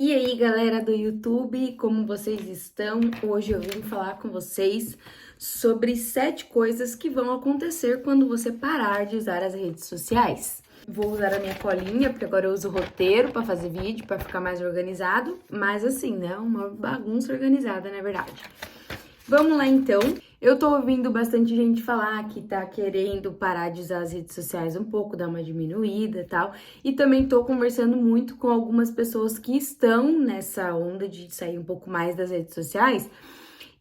E aí, galera do YouTube, como vocês estão? Hoje eu vim falar com vocês sobre 7 coisas que vão acontecer quando você parar de usar as redes sociais. Vou usar a minha colinha, porque agora eu uso o roteiro para fazer vídeo, para ficar mais organizado, mas assim, né, uma bagunça organizada, na verdade. Vamos lá então. Eu tô ouvindo bastante gente falar que tá querendo parar de usar as redes sociais um pouco, dar uma diminuída e tal. E também tô conversando muito com algumas pessoas que estão nessa onda de sair um pouco mais das redes sociais.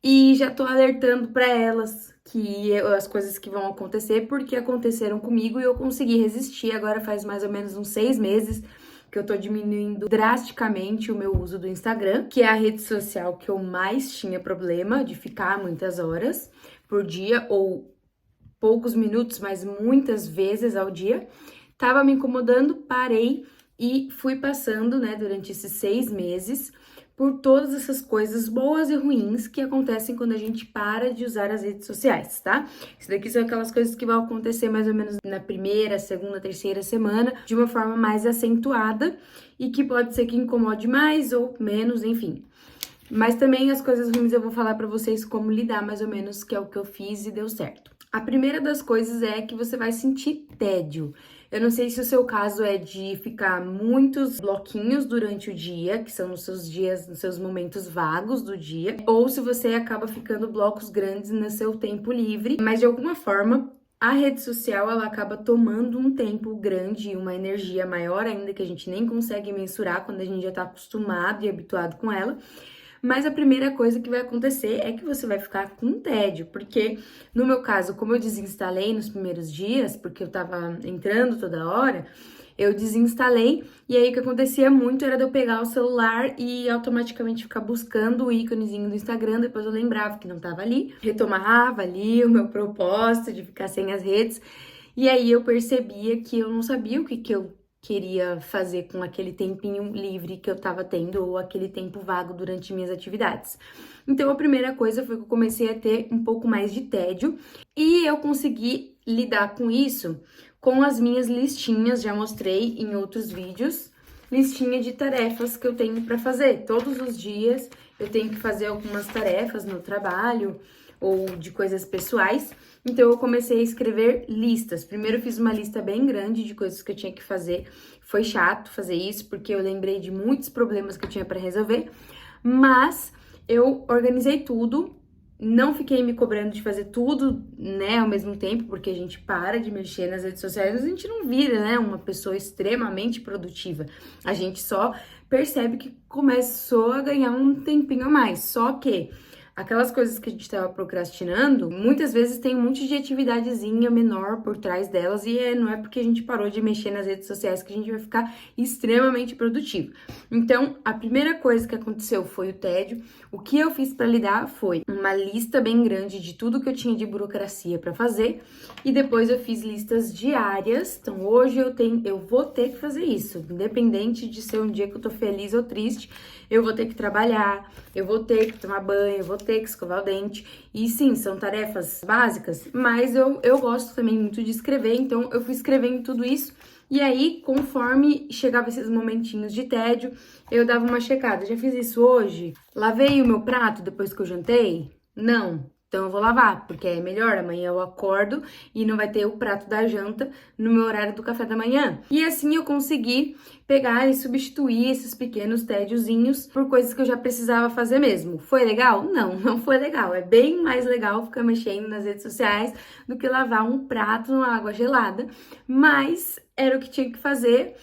E já tô alertando pra elas que as coisas que vão acontecer, porque aconteceram comigo e eu consegui resistir. Agora faz mais ou menos uns 6 meses que eu tô diminuindo drasticamente o meu uso do Instagram, que é a rede social que eu mais tinha problema de ficar muitas horas por dia ou poucos minutos, mas muitas vezes ao dia. Tava me incomodando, parei e fui passando, né, durante esses 6 meses por todas essas coisas boas e ruins que acontecem quando a gente para de usar as redes sociais, tá? Isso daqui são aquelas coisas que vão acontecer mais ou menos na primeira, segunda, terceira semana, de uma forma mais acentuada e que pode ser que incomode mais ou menos, enfim. Mas também as coisas ruins eu vou falar pra vocês como lidar mais ou menos, que é o que eu fiz e deu certo. A primeira das coisas é que você vai sentir tédio. Eu não sei se o seu caso é de ficar muitos bloquinhos durante o dia, que são nos seus dias, nos seus momentos vagos do dia, ou se você acaba ficando blocos grandes no seu tempo livre, mas de alguma forma a rede social ela acaba tomando um tempo grande e uma energia maior ainda que a gente nem consegue mensurar quando a gente já tá acostumado e habituado com ela. Mas a primeira coisa que vai acontecer é que você vai ficar com tédio, porque no meu caso, como eu desinstalei nos primeiros dias, porque eu tava entrando toda hora, eu desinstalei e aí o que acontecia muito era de eu pegar o celular e automaticamente ficar buscando o íconezinho do Instagram, depois eu lembrava que não tava ali, retomava ali o meu propósito de ficar sem as redes, e aí eu percebia que eu não sabia o que eu queria fazer com aquele tempinho livre que eu tava tendo ou aquele tempo vago durante minhas atividades. Então a primeira coisa foi que eu comecei a ter um pouco mais de tédio e eu consegui lidar com isso com as minhas listinhas, já mostrei em outros vídeos, listinha de tarefas que eu tenho para fazer. Todos os dias eu tenho que fazer algumas tarefas no trabalho ou de coisas pessoais. Então eu comecei a escrever listas. Primeiro eu fiz uma lista bem grande de coisas que eu tinha que fazer. Foi chato fazer isso porque eu lembrei de muitos problemas que eu tinha para resolver, mas eu organizei tudo. Não fiquei me cobrando de fazer tudo, né, ao mesmo tempo, porque a gente para de mexer nas redes sociais, mas a gente não vira, né, uma pessoa extremamente produtiva. A gente só percebe que começou a ganhar um tempinho a mais. Só que aquelas coisas que a gente estava procrastinando, muitas vezes tem um monte de atividadezinha menor por trás delas e não é porque a gente parou de mexer nas redes sociais que a gente vai ficar extremamente produtivo. Então, a primeira coisa que aconteceu foi o tédio. O que eu fiz para lidar foi uma lista bem grande de tudo que eu tinha de burocracia para fazer e depois eu fiz listas diárias. Então, hoje eu vou ter que fazer isso, independente de ser um dia que eu tô feliz ou triste, eu vou ter que trabalhar, eu vou ter que tomar banho, eu vou ter que escovar o dente. E sim, são tarefas básicas, mas eu gosto também muito de escrever, então eu fui escrevendo tudo isso. E aí, conforme chegava esses momentinhos de tédio, eu dava uma checada. Já fiz isso hoje? Lavei o meu prato depois que eu jantei? Não. Então eu vou lavar, porque é melhor. Amanhã eu acordo e não vai ter o prato da janta no meu horário do café da manhã. E assim eu consegui pegar e substituir esses pequenos tédiozinhos por coisas que eu já precisava fazer mesmo. Foi legal? Não, não foi legal. É bem mais legal ficar mexendo nas redes sociais do que lavar um prato numa água gelada, mas era o que tinha que fazer.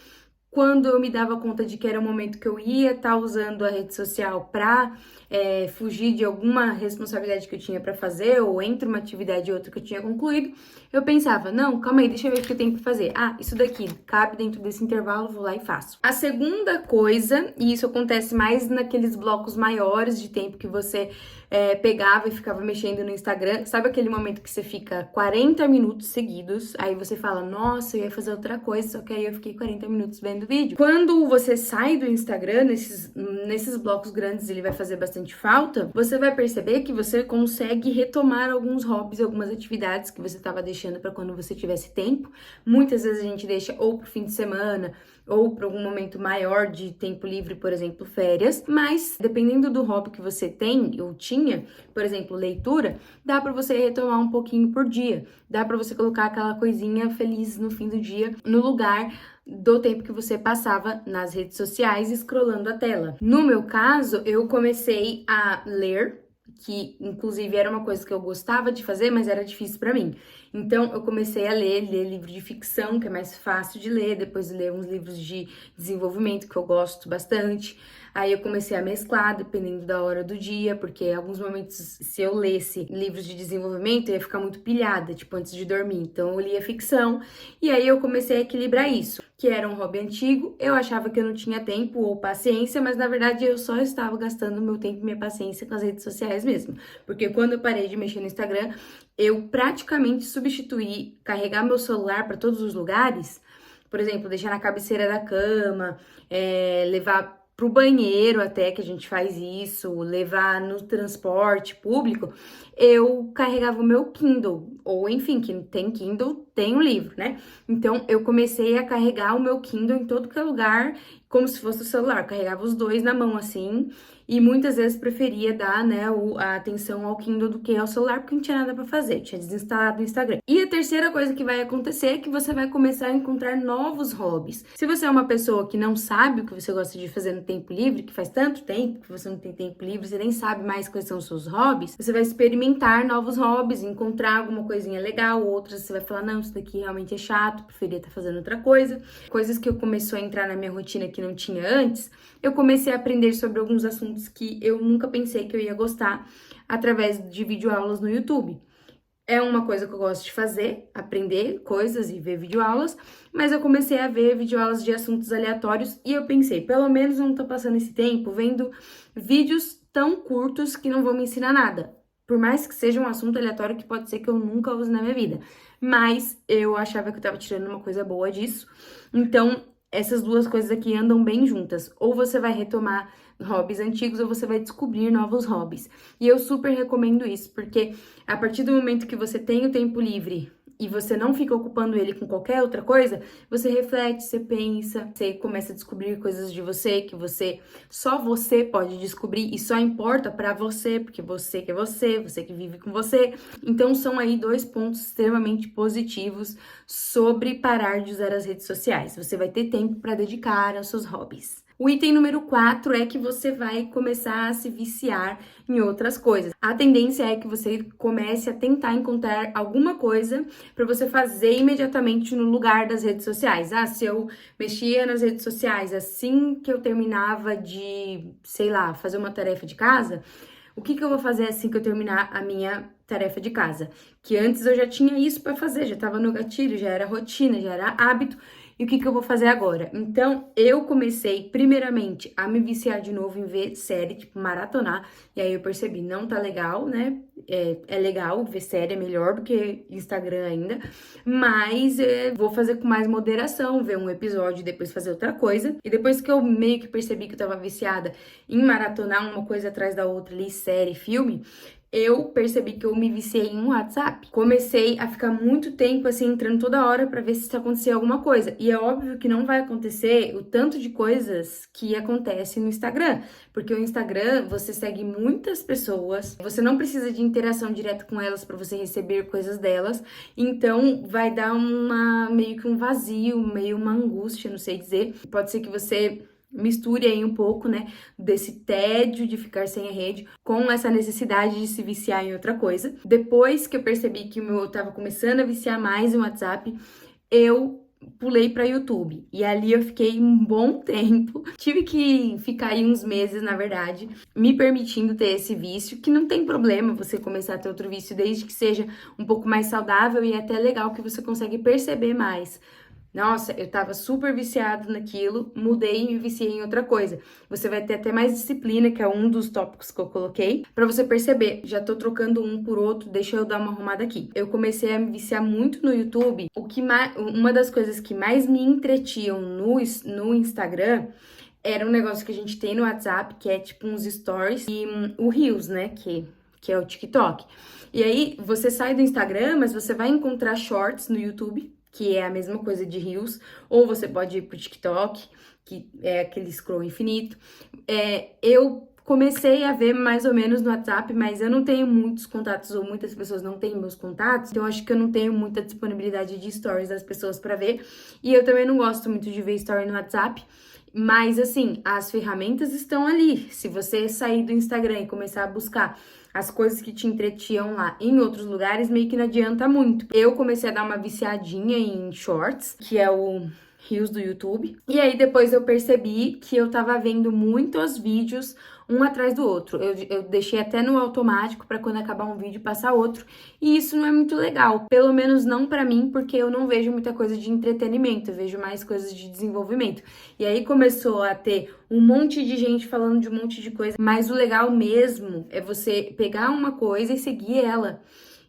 Quando eu me dava conta de que era o momento que eu ia estar usando a rede social para fugir de alguma responsabilidade que eu tinha para fazer, ou entre uma atividade e outra que eu tinha concluído, eu pensava, não, calma aí, deixa eu ver o que eu tenho para fazer. Ah, isso daqui cabe dentro desse intervalo, vou lá e faço. A segunda coisa, e isso acontece mais naqueles blocos maiores de tempo que você pegava e ficava mexendo no Instagram, sabe aquele momento que você fica 40 minutos seguidos, aí você fala, nossa, eu ia fazer outra coisa, só que aí eu fiquei 40 minutos vendo vídeo. Quando você sai do Instagram, nesses blocos grandes ele vai fazer bastante falta, você vai perceber que você consegue retomar alguns hobbies, algumas atividades que você estava deixando para quando você tivesse tempo. Muitas vezes a gente deixa ou pro fim de semana, ou para algum momento maior de tempo livre, por exemplo, férias. Mas dependendo do hobby que você tem ou tinha, por exemplo, leitura, dá para você retomar um pouquinho por dia. Dá para você colocar aquela coisinha feliz no fim do dia no lugar do tempo que você passava nas redes sociais scrollando a tela. No meu caso, eu comecei a ler, que inclusive era uma coisa que eu gostava de fazer, mas era difícil para mim. Então eu comecei a ler livro de ficção, que é mais fácil de ler, depois ler uns livros de desenvolvimento que eu gosto bastante. Aí eu comecei a mesclar, dependendo da hora do dia, porque em alguns momentos, se eu lesse livros de desenvolvimento, eu ia ficar muito pilhada, tipo, antes de dormir. Então eu lia ficção, e aí eu comecei a equilibrar isso, que era um hobby antigo, eu achava que eu não tinha tempo ou paciência, mas na verdade eu só estava gastando meu tempo e minha paciência com as redes sociais mesmo. Porque quando eu parei de mexer no Instagram, eu praticamente substituí carregar meu celular para todos os lugares, por exemplo, deixar na cabeceira da cama, levar pro banheiro até, que a gente faz isso, levar no transporte público, eu carregava o meu Kindle, ou enfim, quem tem Kindle tem um livro, né? Então eu comecei a carregar o meu Kindle em todo que é lugar, como se fosse o celular, carregava os dois na mão assim, e muitas vezes preferia dar, né, a atenção ao Kindle do que ao celular, porque não tinha nada pra fazer, tinha desinstalado o Instagram. E a terceira coisa que vai acontecer é que você vai começar a encontrar novos hobbies. Se você é uma pessoa que não sabe o que você gosta de fazer no tempo livre, que faz tanto tempo que você não tem tempo livre, você nem sabe mais quais são os seus hobbies, você vai experimentar novos hobbies, encontrar alguma coisinha legal, outras você vai falar, não, isso daqui realmente é chato, preferia estar fazendo outra coisa. Coisas que eu começou a entrar na minha rotina que não tinha antes, eu comecei a aprender sobre alguns assuntos que eu nunca pensei que eu ia gostar através de videoaulas no YouTube. É uma coisa que eu gosto de fazer, aprender coisas e ver videoaulas, mas eu comecei a ver videoaulas de assuntos aleatórios e eu pensei, pelo menos eu não tô passando esse tempo vendo vídeos tão curtos que não vão me ensinar nada. Por mais que seja um assunto aleatório que pode ser que eu nunca use na minha vida. Mas eu achava que eu tava tirando uma coisa boa disso. Então, essas duas coisas aqui andam bem juntas. Ou você vai retomar hobbies antigos ou você vai descobrir novos hobbies. E eu super recomendo isso, porque a partir do momento que você tem o tempo livre e você não fica ocupando ele com qualquer outra coisa, você reflete, você pensa, você começa a descobrir coisas de você que só você pode descobrir e só importa pra você, porque você que é você que vive com você. Então são aí dois pontos extremamente positivos sobre parar de usar as redes sociais. Você vai ter tempo para dedicar aos seus hobbies. O item número 4 é que você vai começar a se viciar em outras coisas. A tendência é que você comece a tentar encontrar alguma coisa para você fazer imediatamente no lugar das redes sociais. Ah, se eu mexia nas redes sociais assim que eu terminava de, sei lá, fazer uma tarefa de casa, o que eu vou fazer assim que eu terminar a minha tarefa de casa? Que antes eu já tinha isso para fazer, já estava no gatilho, já era rotina, já era hábito. E o que eu vou fazer agora? Então, eu comecei, primeiramente, a me viciar de novo em ver série, tipo, maratonar. E aí eu percebi, não tá legal, né? É legal ver série, é melhor do que Instagram ainda. Mas vou fazer com mais moderação, ver um episódio e depois fazer outra coisa. E depois que eu meio que percebi que eu tava viciada em maratonar uma coisa atrás da outra ali, série, filme, eu percebi que eu me viciei em um WhatsApp. Comecei a ficar muito tempo, assim, entrando toda hora pra ver se acontecia alguma coisa. E é óbvio que não vai acontecer o tanto de coisas que acontece no Instagram. Porque o Instagram, você segue muitas pessoas, você não precisa de interação direta com elas pra você receber coisas delas. Então, vai dar meio que um vazio, meio uma angústia, não sei dizer. Pode ser que você misture aí um pouco, né, desse tédio de ficar sem a rede com essa necessidade de se viciar em outra coisa. Depois que eu percebi que eu tava começando a viciar mais em WhatsApp, eu pulei para YouTube e ali eu fiquei um bom tempo. Tive que ficar aí uns meses, na verdade, me permitindo ter esse vício, que não tem problema você começar a ter outro vício desde que seja um pouco mais saudável e até legal que você consegue perceber mais. Nossa, eu tava super viciado naquilo, mudei e me viciei em outra coisa. Você vai ter até mais disciplina, que é um dos tópicos que eu coloquei, pra você perceber, já tô trocando um por outro, deixa eu dar uma arrumada aqui. Eu comecei a me viciar muito no YouTube. Uma das coisas que mais me entretiam no Instagram era um negócio que a gente tem no WhatsApp, que é tipo uns stories, e o Reels, né, que é o TikTok. E aí, você sai do Instagram, mas você vai encontrar shorts no YouTube, que é a mesma coisa de Reels, ou você pode ir pro TikTok, que é aquele scroll infinito. Eu comecei a ver mais ou menos no WhatsApp, mas eu não tenho muitos contatos, ou muitas pessoas não têm meus contatos, então acho que eu não tenho muita disponibilidade de stories das pessoas para ver, e eu também não gosto muito de ver story no WhatsApp. Mas assim, as ferramentas estão ali. Se você sair do Instagram e começar a buscar as coisas que te entretiam lá em outros lugares, meio que não adianta muito. Eu comecei a dar uma viciadinha em Shorts, que é o Reels do YouTube. E aí depois eu percebi que eu tava vendo muitos vídeos um atrás do outro. Eu deixei até no automático para quando acabar um vídeo passar outro. E isso não é muito legal. Pelo menos não para mim, porque eu não vejo muita coisa de entretenimento. Eu vejo mais coisas de desenvolvimento. E aí começou a ter um monte de gente falando de um monte de coisa. Mas o legal mesmo é você pegar uma coisa e seguir ela.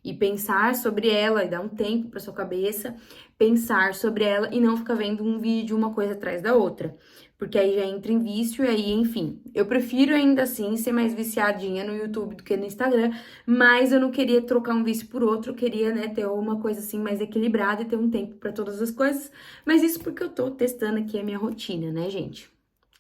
E pensar sobre ela e dar um tempo para sua cabeça, pensar sobre ela e não ficar vendo um vídeo, uma coisa atrás da outra. Porque aí já entra em vício e aí, enfim. Eu prefiro ainda assim ser mais viciadinha no YouTube do que no Instagram, mas eu não queria trocar um vício por outro, eu queria, né, ter uma coisa assim mais equilibrada e ter um tempo para todas as coisas. Mas isso porque eu tô testando aqui a minha rotina, né, gente?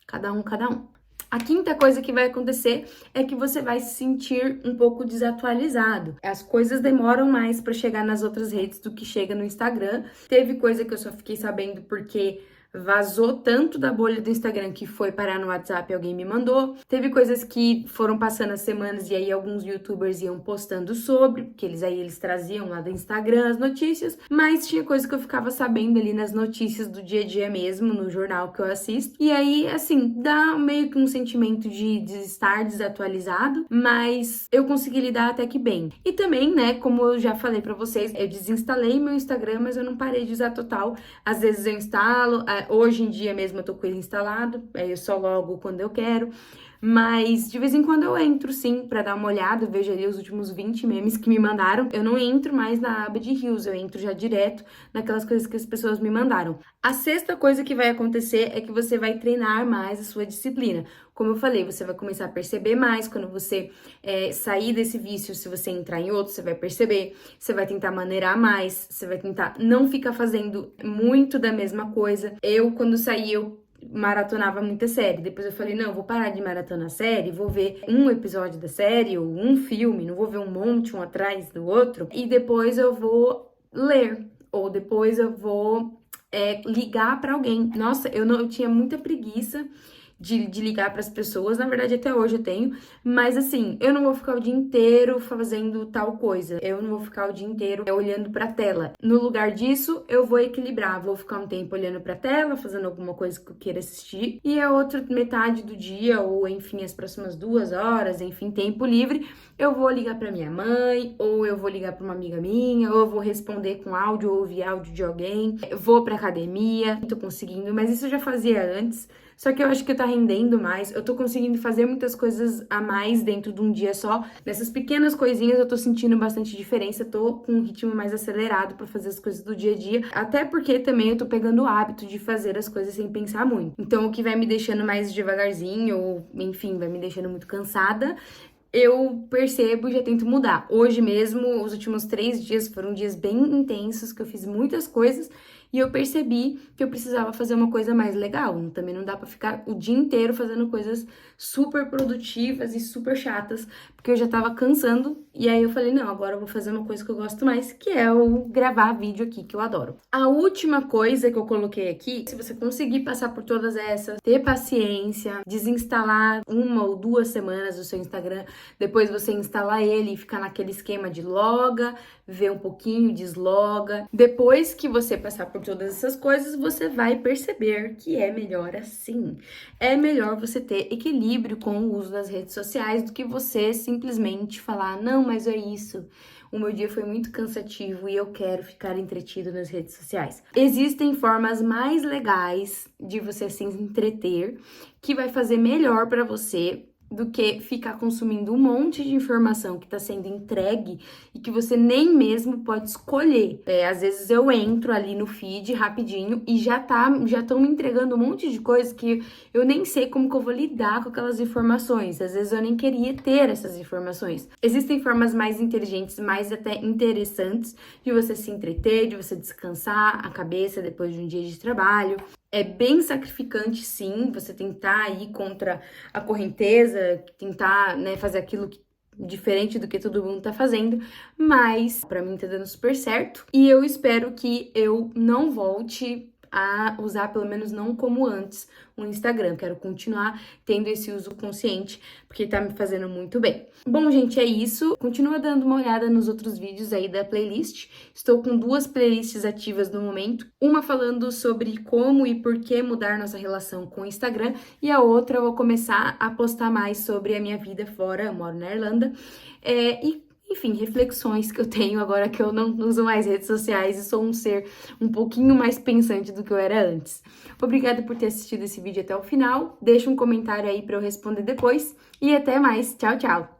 Cada um, cada um. A quinta coisa que vai acontecer é que você vai se sentir um pouco desatualizado. As coisas demoram mais para chegar nas outras redes do que chega no Instagram. Teve coisa que eu só fiquei sabendo porque vazou tanto da bolha do Instagram que foi parar no WhatsApp e alguém me mandou. Teve coisas que foram passando as semanas e aí alguns YouTubers iam postando sobre, porque eles traziam lá do Instagram as notícias, mas tinha coisa que eu ficava sabendo ali nas notícias do dia a dia mesmo, no jornal que eu assisto. E aí, assim, dá meio que um sentimento de estar desatualizado, mas eu consegui lidar até que bem. E também, né, como eu já falei pra vocês, eu desinstalei meu Instagram, mas eu não parei de usar total. Às vezes eu instalo, hoje em dia mesmo eu tô com ele instalado, aí eu só logo quando eu quero, mas de vez em quando eu entro sim pra dar uma olhada, eu vejo ali os últimos 20 memes que me mandaram. Eu não entro mais na aba de Reels, eu entro já direto naquelas coisas que as pessoas me mandaram. A sexta coisa que vai acontecer é que você vai treinar mais a sua disciplina. Como eu falei, você vai começar a perceber mais quando você sair desse vício, se você entrar em outro, você vai perceber, você vai tentar maneirar mais, você vai tentar não ficar fazendo muito da mesma coisa. Eu, quando saí, eu maratonava muita série. Depois eu falei, não, eu vou parar de maratonar série, vou ver um episódio da série ou um filme, não vou ver um monte um atrás do outro. E depois eu vou ler, ou depois eu vou ligar pra alguém. Nossa, eu tinha muita preguiça de ligar para as pessoas, na verdade até hoje eu tenho, mas assim, eu não vou ficar o dia inteiro fazendo tal coisa, eu não vou ficar o dia inteiro olhando para a tela. No lugar disso, eu vou equilibrar, vou ficar um tempo olhando para a tela, fazendo alguma coisa que eu queira assistir, e a outra metade do dia, ou enfim, as próximas 2 horas, enfim, tempo livre, eu vou ligar para minha mãe, ou eu vou ligar para uma amiga minha, ou eu vou responder com áudio, ou ouvir áudio de alguém, eu vou para academia, tô conseguindo, mas isso eu já fazia antes. Só que eu acho que tá rendendo mais, eu tô conseguindo fazer muitas coisas a mais dentro de um dia só. Nessas pequenas coisinhas eu tô sentindo bastante diferença, tô com um ritmo mais acelerado pra fazer as coisas do dia a dia. Até porque também eu tô pegando o hábito de fazer as coisas sem pensar muito. Então o que vai me deixando mais devagarzinho, ou enfim, vai me deixando muito cansada, eu percebo e já tento mudar. Hoje mesmo, os últimos 3 dias foram dias bem intensos, que eu fiz muitas coisas e eu percebi que eu precisava fazer uma coisa mais legal. Também não dá pra ficar o dia inteiro fazendo coisas super produtivas e super chatas, porque eu já tava cansando. E aí eu falei, não, agora eu vou fazer uma coisa que eu gosto mais, que é o gravar vídeo aqui, que eu adoro. A última coisa que eu coloquei aqui, se você conseguir passar por todas essas, ter paciência, desinstalar 1 ou 2 semanas do seu Instagram, depois você instalar ele e ficar naquele esquema de loga, ver um pouquinho, desloga. Depois que você passar por todas essas coisas, você vai perceber que é melhor assim. É melhor você ter equilíbrio com o uso das redes sociais do que você simplesmente falar, não, mas é isso. O meu dia foi muito cansativo e eu quero ficar entretido nas redes sociais. Existem formas mais legais de você se entreter, que vai fazer melhor para você, do que ficar consumindo um monte de informação que está sendo entregue e que você nem mesmo pode escolher. Às vezes eu entro ali no feed rapidinho e já estão me entregando um monte de coisa que eu nem sei como que eu vou lidar com aquelas informações. Às vezes eu nem queria ter essas informações. Existem formas mais inteligentes, mais até interessantes de você se entreter, de você descansar a cabeça depois de um dia de trabalho. É bem sacrificante, sim, você tentar ir contra a correnteza, tentar, né, fazer aquilo diferente do que todo mundo tá fazendo, mas pra mim tá dando super certo. E eu espero que eu não volte a usar, pelo menos não como antes, o Instagram. Quero continuar tendo esse uso consciente, porque tá me fazendo muito bem. Bom, gente, é isso. Continua dando uma olhada nos outros vídeos aí da playlist. Estou com 2 playlists ativas no momento. Uma falando sobre como e por que mudar nossa relação com o Instagram, e a outra eu vou começar a postar mais sobre a minha vida fora. Eu moro na Irlanda. Enfim, reflexões que eu tenho agora que eu não uso mais redes sociais e sou um ser um pouquinho mais pensante do que eu era antes. Obrigada por ter assistido esse vídeo até o final. Deixa um comentário aí para eu responder depois e até mais. Tchau, tchau!